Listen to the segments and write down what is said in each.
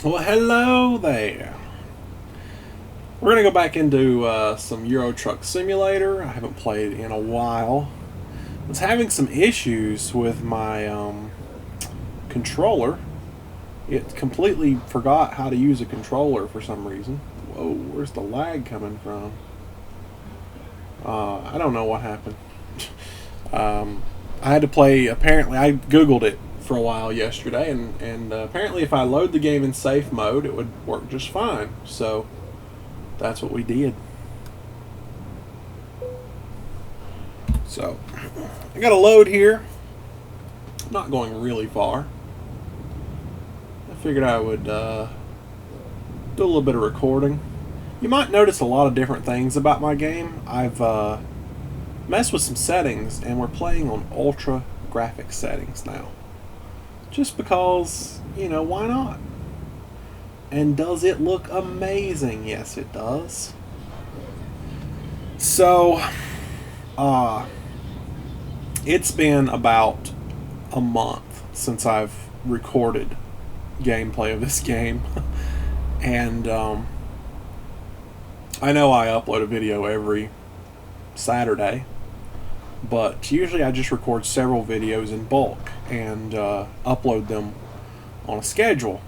Well, hello there. We're going to go back into some Euro Truck Simulator. I haven't played in a while. I was having some issues with my controller. It completely forgot how to use a controller for some reason. Whoa, where's the lag coming from? I don't know what happened. I had to play, apparently, I Googled it for a while yesterday, and apparently if I load the game in safe mode, it would work just fine. So that's what we did. So I got a load here. I'm not going really far. I figured I would do a little bit of recording. You might notice a lot of different things about my game. I've messed with some settings, and we're playing on ultra graphic settings now. Just because, why not? And does it look amazing? Yes, it does. So, it's been about a month since I've recorded gameplay of this game. And I know I upload a video every Saturday, but usually I just record several videos in bulk and upload them on a schedule.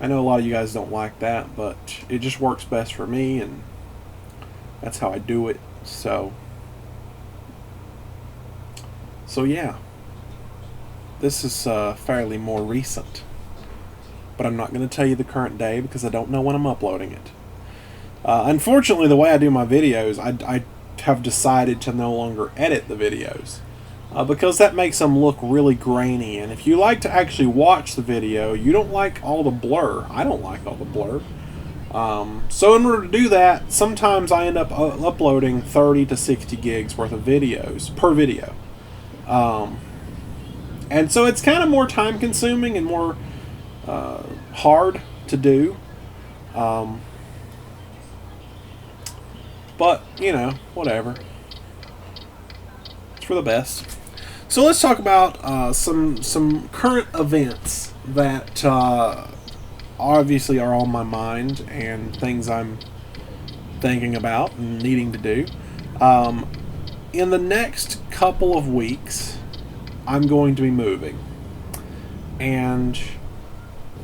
I know a lot of you guys don't like that, but it just works best for me, and that's how I do it. So yeah, this is fairly more recent, but I'm not going to tell you the current day because I don't know when I'm uploading it. Unfortunately, the way I do my videos, I have decided to no longer edit the videos because that makes them look really grainy. And if you like to actually watch the video, you don't like all the blur. I don't like all the blur. So in order to do that, sometimes I end up uploading 30 to 60 gigs worth of videos per video. And so it's kind of more time consuming and more hard to do. But, whatever. It's for the best. So let's talk about some current events that obviously are on my mind and things I'm thinking about and needing to do. In the next couple of weeks, I'm going to be moving. And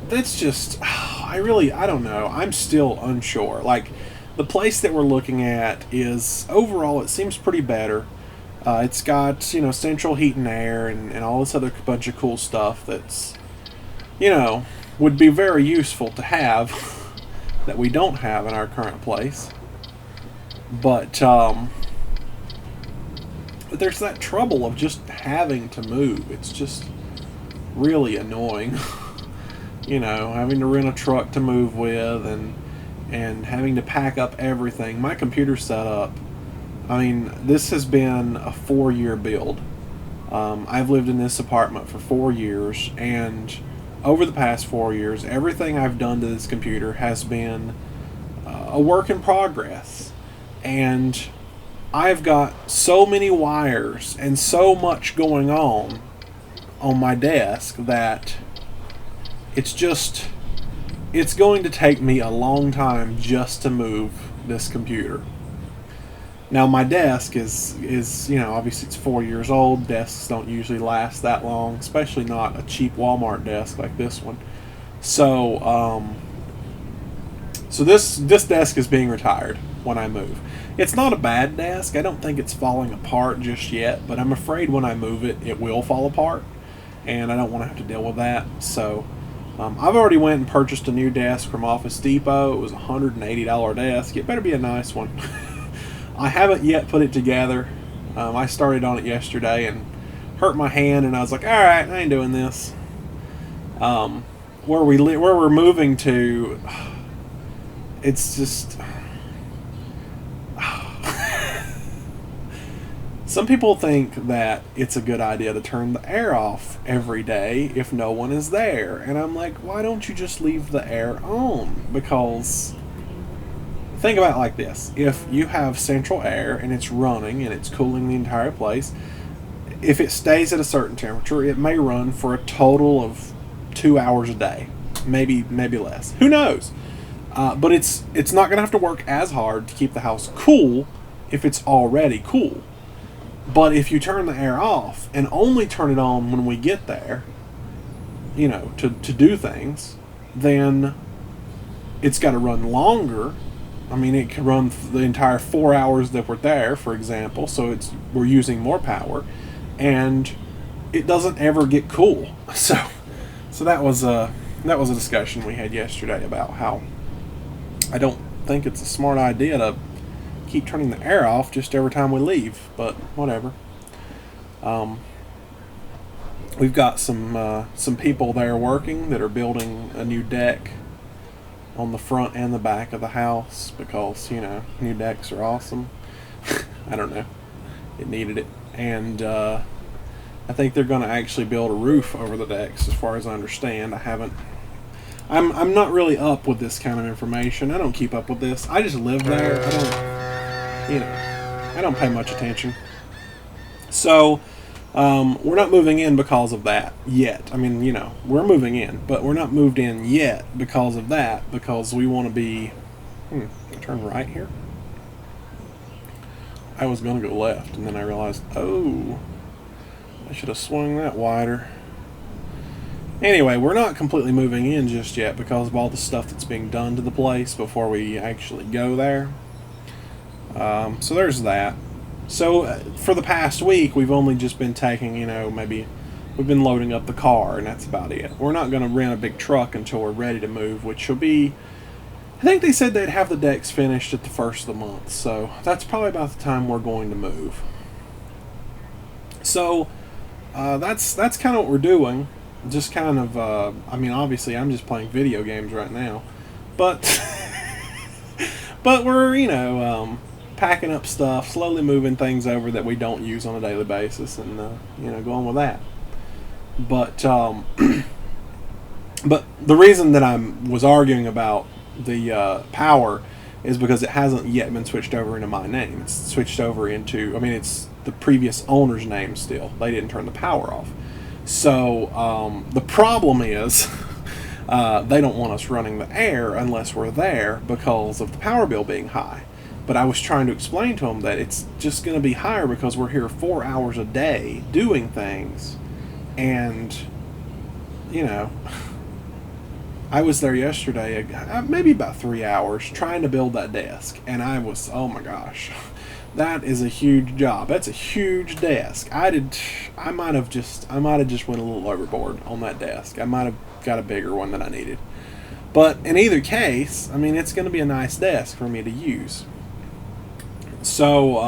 that's just, I don't know. I'm still unsure. Like, the place that we're looking at is, overall, it seems pretty better. It's got, central heat and air and all this other bunch of cool stuff that's, would be very useful to have that we don't have in our current place. But there's that trouble of just having to move. It's just really annoying. Having to rent a truck to move with and having to pack up everything. My computer setup, this has been a 4-year build. I've lived in this apartment for 4 years, and over the past 4 years, everything I've done to this computer has been a work in progress. And I've got so many wires and so much going on my desk that it's going to take me a long time just to move this computer. Now, my desk is obviously it's 4 years old. Desks don't usually last that long, especially not a cheap Walmart desk like this one. So this desk is being retired when I move. It's not a bad desk. I don't think it's falling apart just yet, but I'm afraid when I move it, it will fall apart, and I don't want to have to deal with that. So I've already went and purchased a new desk from Office Depot. It was a $180 desk. It better be a nice one. I haven't yet put it together. I started on it yesterday and hurt my hand, and I was like, all right, I ain't doing this. Where we're moving to, it's just... Some people think that it's a good idea to turn the air off every day if no one is there. And I'm like, why don't you just leave the air on? Because think about it like this. If you have central air and it's running and it's cooling the entire place, if it stays at a certain temperature, it may run for a total of 2 hours a day. maybe less. Who knows? But it's not going to have to work as hard to keep the house cool if it's already cool. But if you turn the air off and only turn it on when we get there, to do things, then it's got to run longer. I mean, it can run the entire 4 hours that we're there, for example. So we're using more power, and it doesn't ever get cool. So that was a discussion we had yesterday about how I don't think it's a smart idea to keep turning the air off just every time we leave, but whatever. We've got some people there working that are building a new deck on the front and the back of the house because, new decks are awesome. I don't know. It needed it. And I think they're going to actually build a roof over the decks, as far as I understand. I'm not really up with this kind of information. I don't keep up with this. I just live there. I don't pay much attention. So, we're not moving in because of that yet. I mean, we're moving in, but we're not moved in yet because of that, because we want to be... turn right here? I was going to go left, and then I realized, I should have swung that wider. Anyway, we're not completely moving in just yet because of all the stuff that's being done to the place before we actually go there. So there's that. So for the past week, we've only just been taking, maybe we've been loading up the car, and that's about it. We're not going to rent a big truck until we're ready to move, which will be, I think they said they'd have the decks finished at the first of the month. So that's probably about the time we're going to move. So that's kind of what we're doing. Just kind of, obviously I'm just playing video games right now, but we're, packing up stuff, slowly moving things over that we don't use on a daily basis, and, going with that. But, but the reason that I was arguing about the power is because it hasn't yet been switched over into my name. It's switched over into, it's the previous owner's name still. They didn't turn the power off. So the problem is they don't want us running the air unless we're there because of the power bill being high. But I was trying to explain to them that it's just going to be higher because we're here 4 hours a day doing things. And, I was there yesterday, maybe about 3 hours, trying to build that desk. And I was, oh my gosh, that is a huge job. That's a huge desk. I might have just went a little overboard on that desk. I might have got a bigger one than I needed. But in either case, it's going to be a nice desk for me to use. So,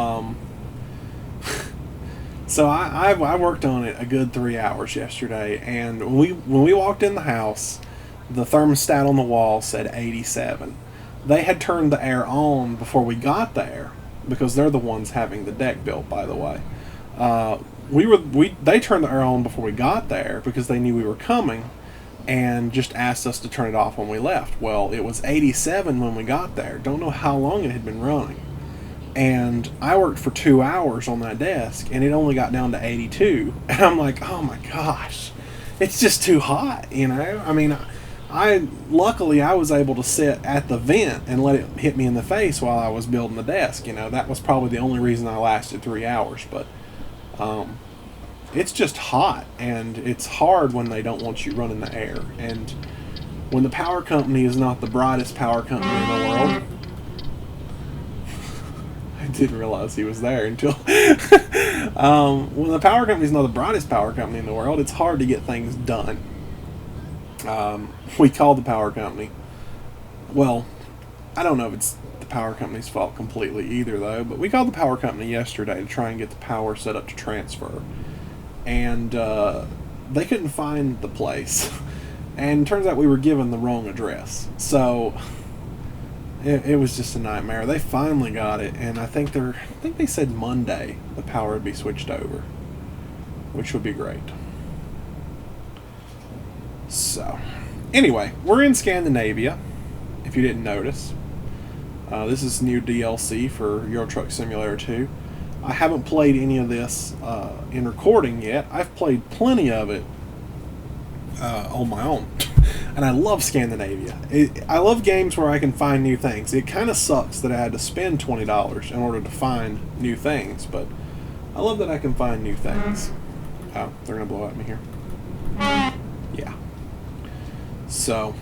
I worked on it a good 3 hours yesterday, and when we walked in the house, the thermostat on the wall said 87. They had turned the air on before we got there, because they're the ones having the deck built, by the way. They turned the air on before we got there because they knew we were coming, and just asked us to turn it off when we left. Well, it was 87 when we got there. Don't know how long it had been running. And I worked for 2 hours on that desk, and it only got down to 82. And I'm like, oh my gosh, it's just too hot, luckily I was able to sit at the vent and let it hit me in the face while I was building the desk. That was probably the only reason I lasted 3 hours. But it's just hot, and it's hard when they don't want you running the air. And when the power company is not the brightest power company in the world... I didn't realize he was there until... when the power company is not the brightest power company in the world, it's hard to get things done. We called the power company. Well, I don't know if it's the power company's fault completely either, though, but we called the power company yesterday to try and get the power set up to transfer. And they couldn't find the place. And it turns out we were given the wrong address. So it was just a nightmare. They finally got it, and I think they said Monday the power would be switched over, which would be great. So, anyway, we're in Scandinavia, if you didn't notice. This is new DLC for Euro Truck Simulator 2. I haven't played any of this in recording yet. I've played plenty of it on my own. And I love Scandinavia. I love games where I can find new things. It kind of sucks that I had to spend $20 in order to find new things, but I love that I can find new things. Oh, they're going to blow at me here. Yeah. So,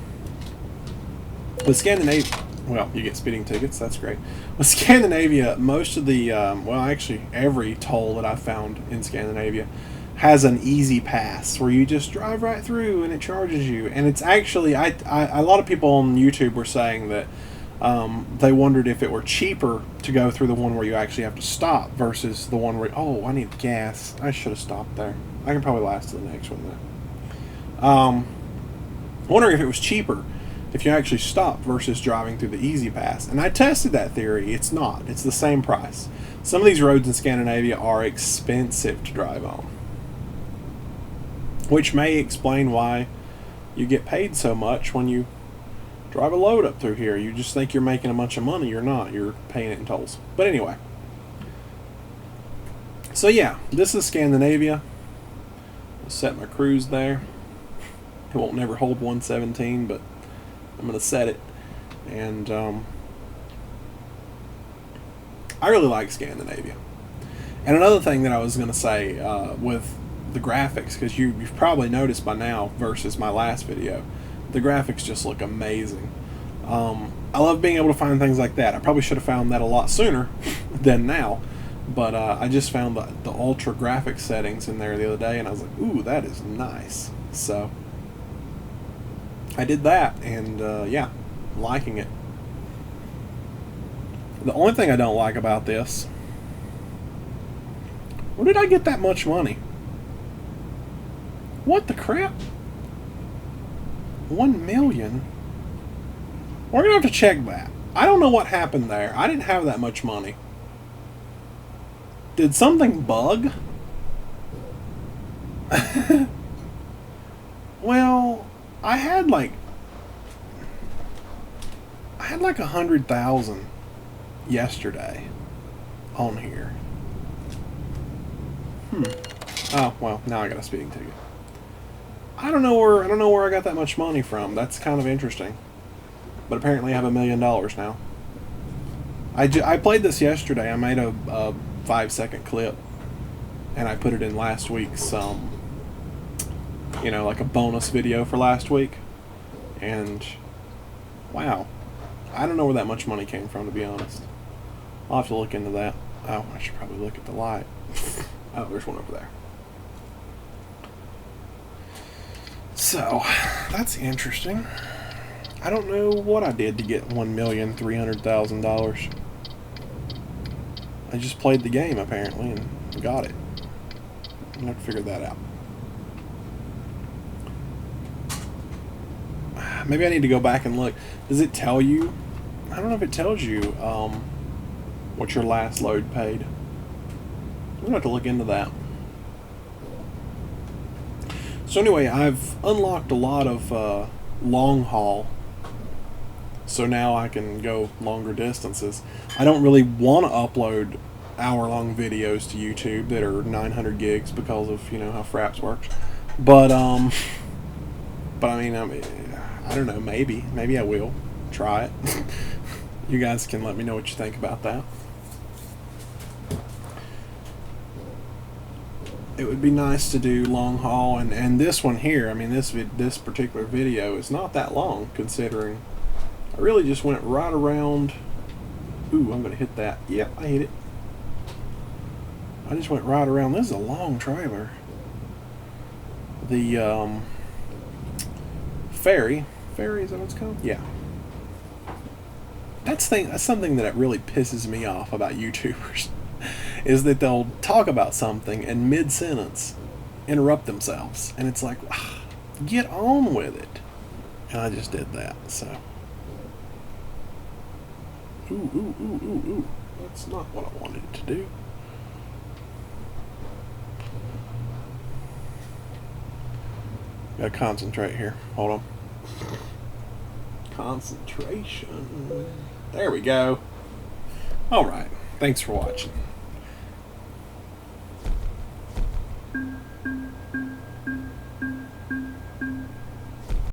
with Scandinavia, well, you get speeding tickets, that's great. With Scandinavia, most of the, well, actually, every toll that I've found in Scandinavia has an easy pass where you just drive right through and it charges you. And it's actually, a lot of people on YouTube were saying that they wondered if it were cheaper to go through the one where you actually have to stop versus the one where, oh, I need gas. I should have stopped there. I can probably last to the next one though. Wondering if it was cheaper if you actually stop versus driving through the easy pass. And I tested that theory. It's not. It's the same price. Some of these roads in Scandinavia are expensive to drive on, which may explain why you get paid so much when you drive a load up through here. You just think you're making a bunch of money. You're not. You're paying it in tolls. But anyway. So yeah, this is Scandinavia. I'll set my cruise there. It won't never hold 117, but I'm going to set it. And I really like Scandinavia. And another thing that I was going to say with the graphics, because you've probably noticed by now versus my last video, the graphics just look amazing. I love being able to find things like that. I probably should have found that a lot sooner than now, but I just found the ultra graphics settings in there the other day, and I was like, ooh, that is nice. So I did that, and yeah, liking it. The only thing I don't like about this, where did I get that much money? What the crap? 1 million? We're gonna have to check that. I don't know what happened there. I didn't have that much money. Did something bug? Well, I had like 100,000 yesterday on here. Oh, well, now I got a speeding ticket. I don't know where I got that much money from. That's kind of interesting. But apparently I have $1 million now. I played this yesterday. I made a 5-second clip, and I put it in last week's you know, like a bonus video for last week. And wow, I don't know where that much money came from, to be honest. I'll have to look into that. Oh, I should probably look at the light. Oh, there's one over there. So, that's interesting. I don't know what I did to get $1,300,000. I just played the game, apparently, and got it. I'm going to have to figure that out. Maybe I need to go back and look. Does it tell you? I don't know if it tells you what your last load paid. I'm going to have to look into that. So anyway, I've unlocked a lot of long haul. So now I can go longer distances. I don't really want to upload hour-long videos to YouTube that are 900 gigs because of, you know, how Fraps works. But I mean, I don't know, maybe I will try it. You guys can let me know what you think about that. It would be nice to do long haul, and this one here, I mean, this particular video is not that long, considering I really just went right around. Ooh, I'm going to hit that. Yep, I hit it. I just went right around. This is a long trailer. The ferry, is that what it's called? Yeah. That's something that really pisses me off about YouTubers, is that they'll talk about something and mid-sentence interrupt themselves, and it's like, get on with it. And I just did that, so. Ooh. That's not what I wanted it to do. Gotta concentrate here. Hold on. Concentration. There we go. Alright. Thanks for watching.